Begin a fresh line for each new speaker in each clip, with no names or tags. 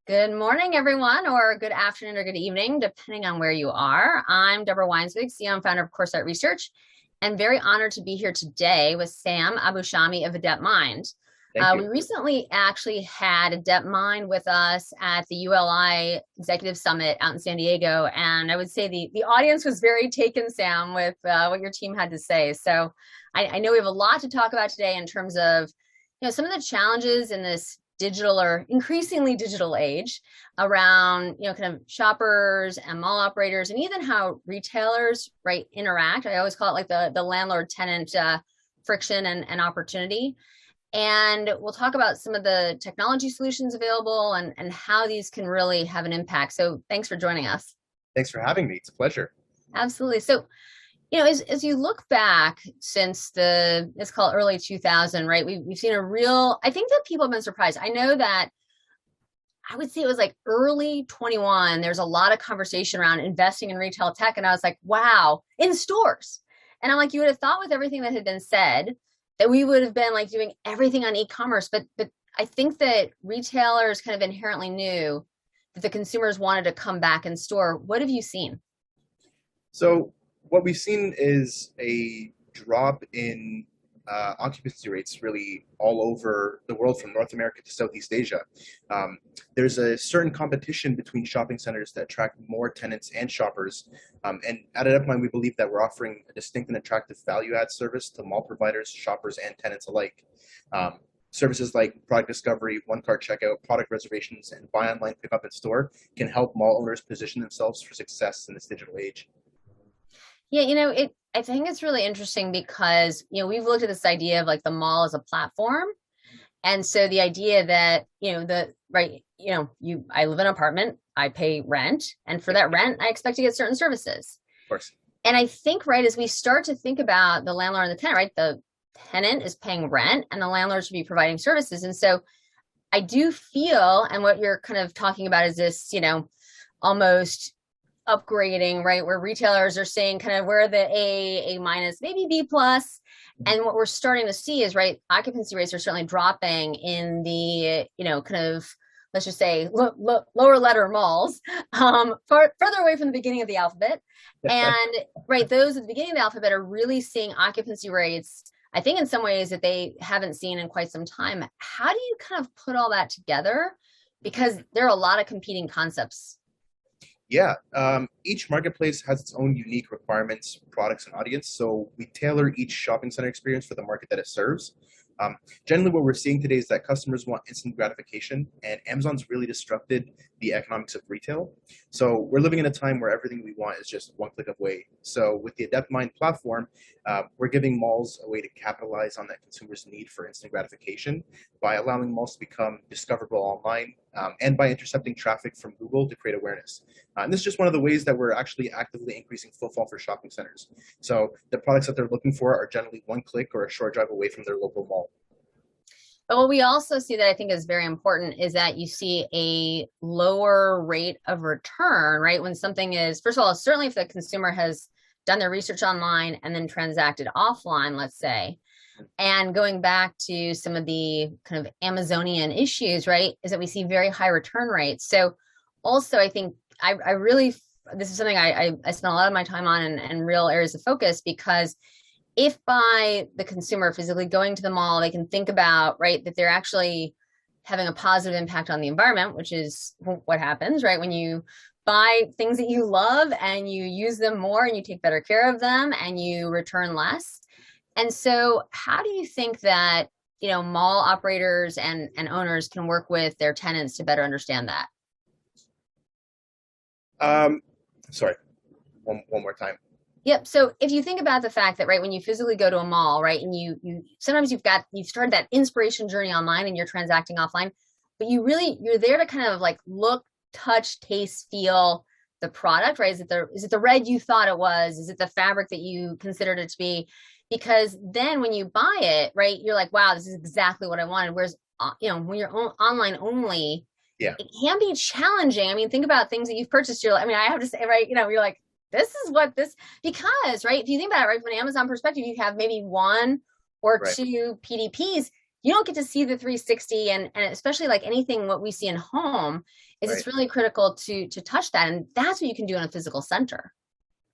Good morning, everyone, or good afternoon or good evening, depending on where you are. I'm Deborah Weinswig, CEO and founder of Coresight Research, and very honored to be here today with Sam Abushami of Adept Mind.
Thank you.
We recently actually had Adept Mind with us at the ULI Executive Summit out in San Diego, and I would say the audience was very taken, Sam, with what your team had to say. So I know we have a lot to talk about today in terms of some of the challenges in this digital or increasingly digital age around kind of shoppers and mall operators, and even how retailers interact. I always call it like the landlord tenant friction and opportunity. And we'll talk about some of the technology solutions available and how these can really have an impact. So thanks for joining us.
Thanks for having me. It's a pleasure.
Absolutely. So as you look back since let's call it early 2000, right? We've seen I think that people have been surprised. I know that I would say it was like early 21. There's a lot of conversation around investing in retail tech. And I was like, wow, in stores. And I'm like, you would have thought with everything that had been said that we would have been like doing everything on e-commerce. But I think that retailers kind of inherently knew that the consumers wanted to come back in store. What have you seen?
So what we've seen is a drop in occupancy rates really all over the world, from North America to Southeast Asia. There's a certain competition between shopping centers that attract more tenants and shoppers. And at Adept Mind, we believe that we're offering a distinct and attractive value-add service to mall providers, shoppers, and tenants alike. Services like product discovery, one-cart checkout, product reservations, and buy online, pick up in store can help mall owners position themselves for success in this digital age.
Yeah, I think it's really interesting because, we've looked at this idea of like the mall as a platform. And so the idea that, I live in an apartment, I pay rent, and for that rent, I expect to get certain services.
Of course.
And I think, as we start to think about the landlord and the tenant, the tenant is paying rent and the landlord should be providing services. And so I do feel, and what you're kind of talking about is this, almost upgrading, where retailers are saying kind of where the A minus, maybe B plus. And what we're starting to see is, occupancy rates are certainly dropping in the, kind of, let's just say lower letter malls, further away from the beginning of the alphabet. And those at the beginning of the alphabet are really seeing occupancy rates, I think in some ways that they haven't seen in quite some time. How do you kind of put all that together? Because there are a lot of competing concepts.
Yeah, each marketplace has its own unique requirements, products, and audience. So we tailor each shopping center experience for the market that it serves. Generally, what we're seeing today is that customers want instant gratification, and Amazon's really disrupted the economics of retail. So we're living in a time where everything we want is just one click away. So with the Adept Mind platform, we're giving malls a way to capitalize on that consumer's need for instant gratification by allowing malls to become discoverable online, and by intercepting traffic from Google to create awareness. And this is just one of the ways that we're actually actively increasing footfall for shopping centers. So the products that they're looking for are generally one click or a short drive away from their local mall.
But what we also see that I think is very important is that you see a lower rate of return, when something is, first of all, certainly if the consumer has done their research online and then transacted offline, let's say, and going back to some of the kind of Amazonian issues, is that we see very high return rates. So also, I think I really, this is something I spent a lot of my time on and real areas of focus, because if by the consumer physically going to the mall, they can think about, that they're actually having a positive impact on the environment, which is what happens, when you buy things that you love and you use them more and you take better care of them and you return less. And so how do you think that, mall operators and owners can work with their tenants to better understand that?
Sorry, one more time.
Yep. So if you think about the fact that, when you physically go to a mall, and you sometimes you've started that inspiration journey online and you're transacting offline, but you're there to kind of like look, touch, taste, feel the product, Is it the red you thought it was? Is it the fabric that you considered it to be? Because then when you buy it, you're like, wow, this is exactly what I wanted. Whereas, when you're online only,
yeah,
it can be challenging. I mean, think about things that you've purchased. I have to say, you're like, this is what this, because, if you think about it, from an Amazon perspective, you have maybe one or two PDPs. you don't get to see the 360, and especially like anything what we see in home is
Right.
it's really critical to touch that. And that's what you can do in a physical center.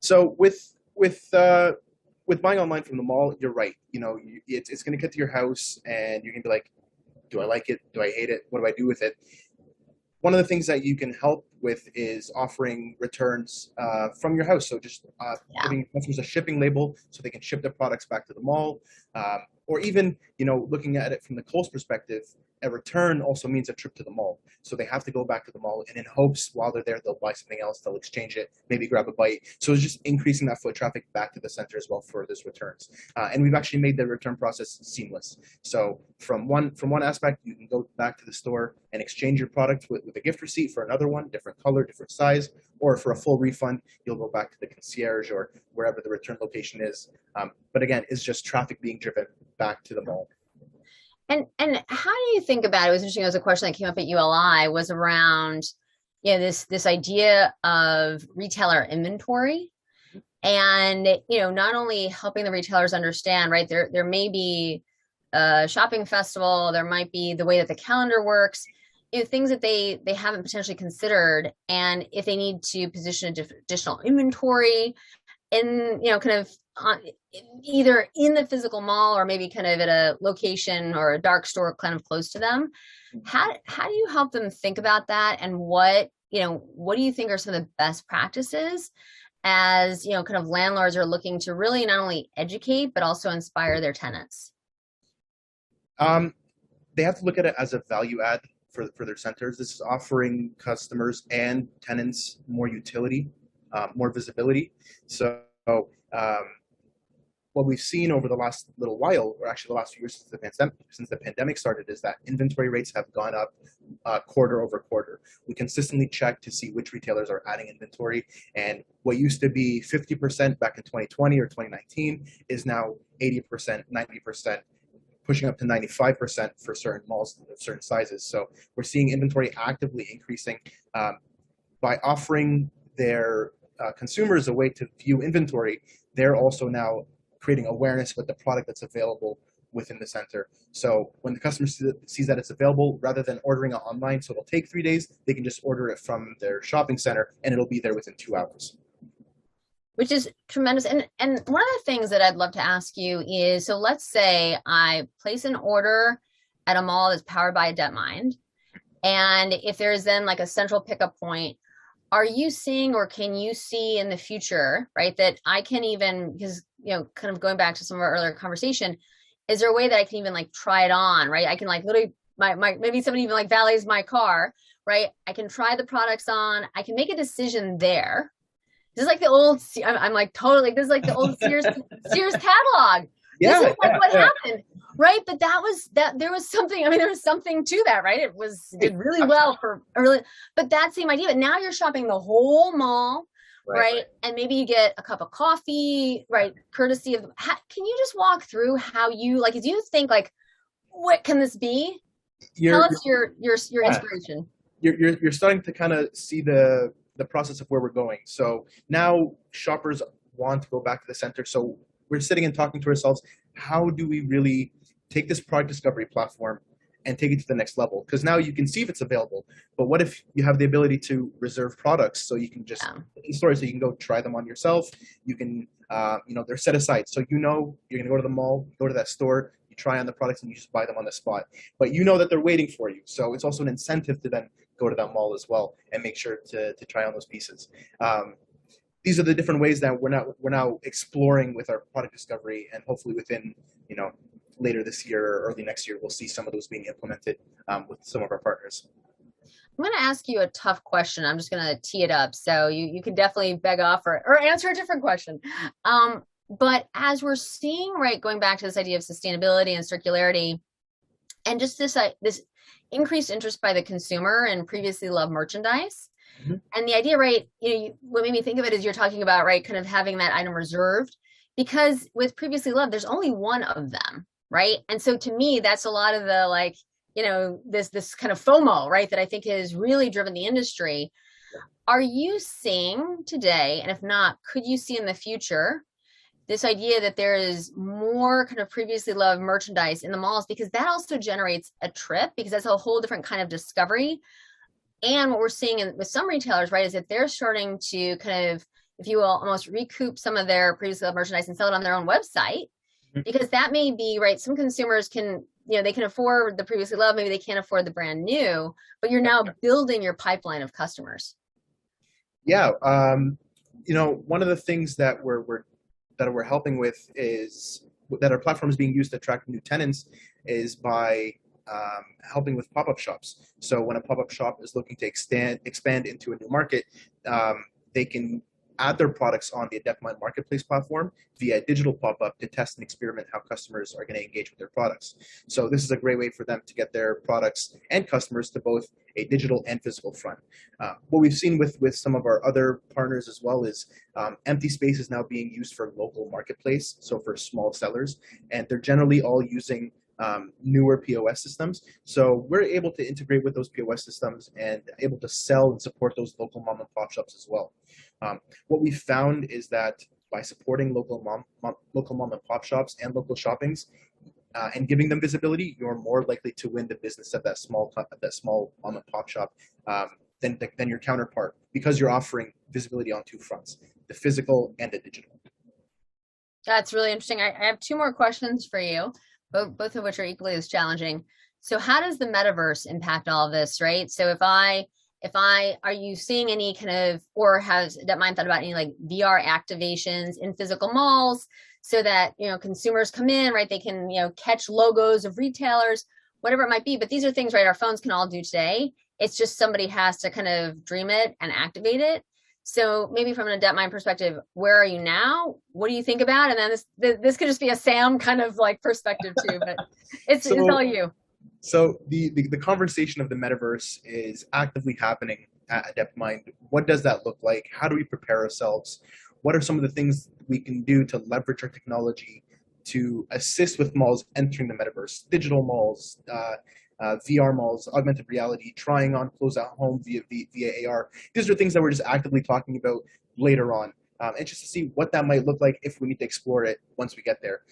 So with buying online from the mall, you're right. It's going to get to your house, and you're going to be like, do I like it? Do I hate it? What do I do with it? One of the things that you can help with is offering returns from your house. So just
Yeah.
giving customers a shipping label so they can ship their products back to the mall. Or even, looking at it from the Kohl's perspective, a return also means a trip to the mall. So they have to go back to the mall, and in hopes while they're there, they'll buy something else, they'll exchange it, maybe grab a bite. So it's just increasing that foot traffic back to the center as well for those returns. And we've actually made the return process seamless. So from one aspect, you can go back to the store and exchange your product with a gift receipt for another one, different color, different size, or for a full refund, you'll go back to the concierge or wherever the return location is. But again, it's just traffic being driven back to the mall.
And how do you think about it? It was interesting. It was a question that came up at ULI was around, this idea of retailer inventory, and not only helping the retailers understand, right? There may be a shopping festival, there might be the way that the calendar works, things that they haven't potentially considered, and if they need to position additional inventory in, kind of either in the physical mall or maybe kind of at a location or a dark store kind of close to them. How do you help them think about that? And what do you think are some of the best practices as, kind of landlords are looking to really not only educate, but also inspire their tenants?
They have to look at it as a value add for their centers. This is offering customers and tenants more utility, more visibility. So what we've seen over the last little while, or actually the last few years since the pandemic started, is that inventory rates have gone up quarter over quarter. We consistently check to see which retailers are adding inventory, and what used to be 50% back in 2020 or 2019 is now 80%, 90%, pushing up to 95% for certain malls of certain sizes. So we're seeing inventory actively increasing by offering their consumers a way to view inventory. They're also now creating awareness with the product that's available within the center. So when the customer sees that it's available, rather than ordering it online, so it'll take 3 days, they can just order it from their shopping center and it'll be there within 2 hours.
Which is tremendous. And one of the things that I'd love to ask you is, so let's say I place an order at a mall that's powered by a Debtmind, and if there's then like a central pickup point, are you seeing, or can you see in the future, right, that I can even, because, kind of going back to some of our earlier conversation, is there a way that I can even like try it on, right? I can like literally, maybe somebody even like valets my car, right? I can try the products on, I can make a decision there. This is like the old, I'm like totally, this is like the old Sears catalog.
Yeah,
this is like
yeah,
what
yeah.
happened, right? But there was something, there was something to that, right? Did really well for early, but that same idea. But now you're shopping the whole mall, right? And maybe you get a cup of coffee, right? Courtesy of, can you just walk through how you, like, as you think like, what can this be? Tell us your inspiration.
You're starting to kind of see the process of where we're going. So now shoppers want to go back to the center. So we're sitting and talking to ourselves, how do we really take this product discovery platform and take it to the next level? Because now you can see if it's available, but what if you have the ability to reserve products, so you can just in stores, so you can go try them on yourself. You can they're set aside, so you're going to go to the mall, go to that store, you try on the products, and you just buy them on the spot, but that they're waiting for you. So it's also an incentive to then go to that mall as well and make sure to try on those pieces. These are the different ways that we're now exploring with our product discovery, and hopefully within later this year or early next year, we'll see some of those being implemented with some of our partners.
I'm going to ask you a tough question. I'm just going to tee it up, so you can definitely beg off or answer a different question. But as we're seeing, right, going back to this idea of sustainability and circularity, and just this increased interest by the consumer and previously loved merchandise. Mm-hmm. And the idea, right, what made me think of it is you're talking about, right, kind of having that item reserved, because with previously loved, there's only one of them, right? And so to me, that's a lot of the, like, this kind of FOMO, right, that I think has really driven the industry. Are you seeing today, and if not, could you see in the future, this idea that there is more kind of previously loved merchandise in the malls, because that also generates a trip, because that's a whole different kind of discovery. And what we're seeing with some retailers, right, is that they're starting to kind of, if you will, almost recoup some of their previously loved merchandise and sell it on their own website, because that may be, right, some consumers can, they can afford the previously loved, maybe they can't afford the brand new, but you're now building your pipeline of customers.
Yeah, one of the things that we're helping with is that our platform is being used to attract new tenants is by helping with pop-up shops. So when a pop-up shop is looking to expand into a new market, they can add their products on the AdeptMind marketplace platform via digital pop-up to test and experiment how customers are going to engage with their products. So this is a great way for them to get their products and customers to both a digital and physical front. What we've seen with some of our other partners as well is empty space is now being used for local marketplace, so for small sellers, and they're generally all using newer POS systems. So we're able to integrate with those POS systems and able to sell and support those local mom and pop shops as well. What we found is that by supporting local mom and pop shops and local shoppings and giving them visibility, you're more likely to win the business of that small mom and pop shop than your counterpart, because you're offering visibility on two fronts, the physical and the digital.
That's really interesting. I have two more questions for you, both of which are equally as challenging. So how does the metaverse impact all of this, right? So if I, are you seeing any kind of, or has AdeptMind thought about any like VR activations in physical malls so that, consumers come in, right? They can, catch logos of retailers, whatever it might be. But these are things, right, our phones can all do today. It's just somebody has to kind of dream it and activate it. So maybe from an AdeptMind perspective, where are you now? What do you think about? And then this could just be a Sam kind of like perspective too, but it's all you.
So the conversation of the metaverse is actively happening at AdeptMind. What does that look like? How do we prepare ourselves? What are some of the things we can do to leverage our technology to assist with malls entering the metaverse? Digital malls, VR malls, augmented reality, trying on clothes at home via AR. These are things that we're just actively talking about later on, and just to see what that might look like if we need to explore it once we get there.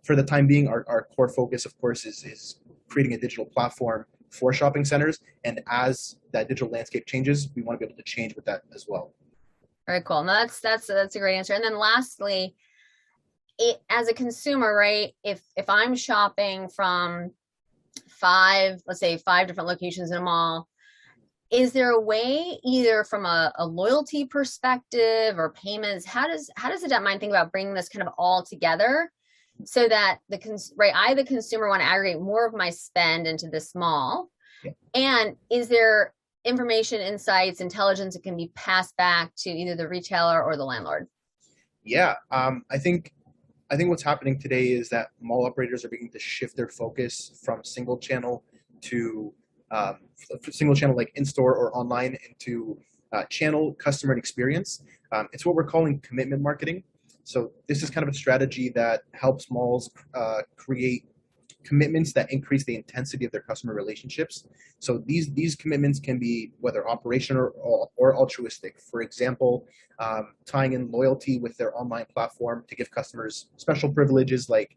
For the time being, our core focus, of course, is creating a digital platform for shopping centers, and as that digital landscape changes, we want to be able to change with that as well.
Very cool. No, that's a great answer. And then lastly, as a consumer, right? If I'm shopping from let's say five different locations in a mall, is there a way, either from a loyalty perspective or payments, how does AdeptMind think about bringing this kind of all together so that the consumer want to aggregate more of my spend into this mall? Yeah. And is there information, insights, intelligence that can be passed back to either the retailer or the landlord?
Yeah, I think what's happening today is that mall operators are beginning to shift their focus from single channel to single channel like in-store or online into channel, customer, and experience. It's what we're calling commitment marketing. So this is kind of a strategy that helps malls create commitments that increase the intensity of their customer relationships. So these commitments can be whether operational or altruistic. For example, tying in loyalty with their online platform to give customers special privileges like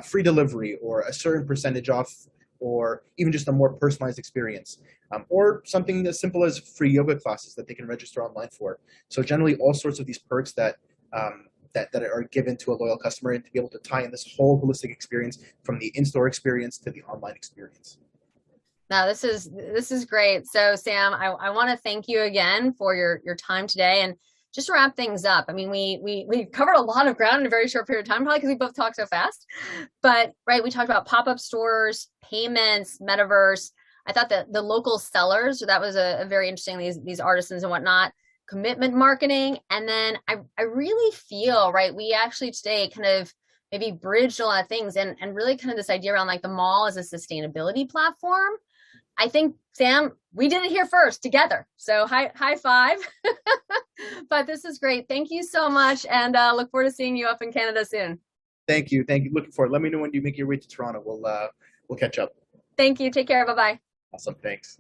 free delivery or a certain percentage off, or even just a more personalized experience, or something as simple as free yoga classes that they can register online for. So generally all sorts of these perks that are given to a loyal customer, and to be able to tie in this whole holistic experience from the in-store experience to the online experience.
Now, this is great. So Sam, I want to thank you again for your time today. And just to wrap things up, I mean, we covered a lot of ground in a very short period of time, probably because we both talk so fast. But right, we talked about pop-up stores, payments, metaverse. I thought that the local sellers, that was a very interesting, these artisans and whatnot, commitment marketing. And then I really feel, right, we actually today kind of maybe bridged a lot of things, and really kind of this idea around like the mall as a sustainability platform. I think, Sam, we did it here first together. So high five. But this is great. Thank you so much. And look forward to seeing you up in Canada soon.
Thank you. Looking forward. Let me know when you make your way to Toronto. We'll catch up.
Thank you. Take care. Bye-bye.
Awesome. Thanks.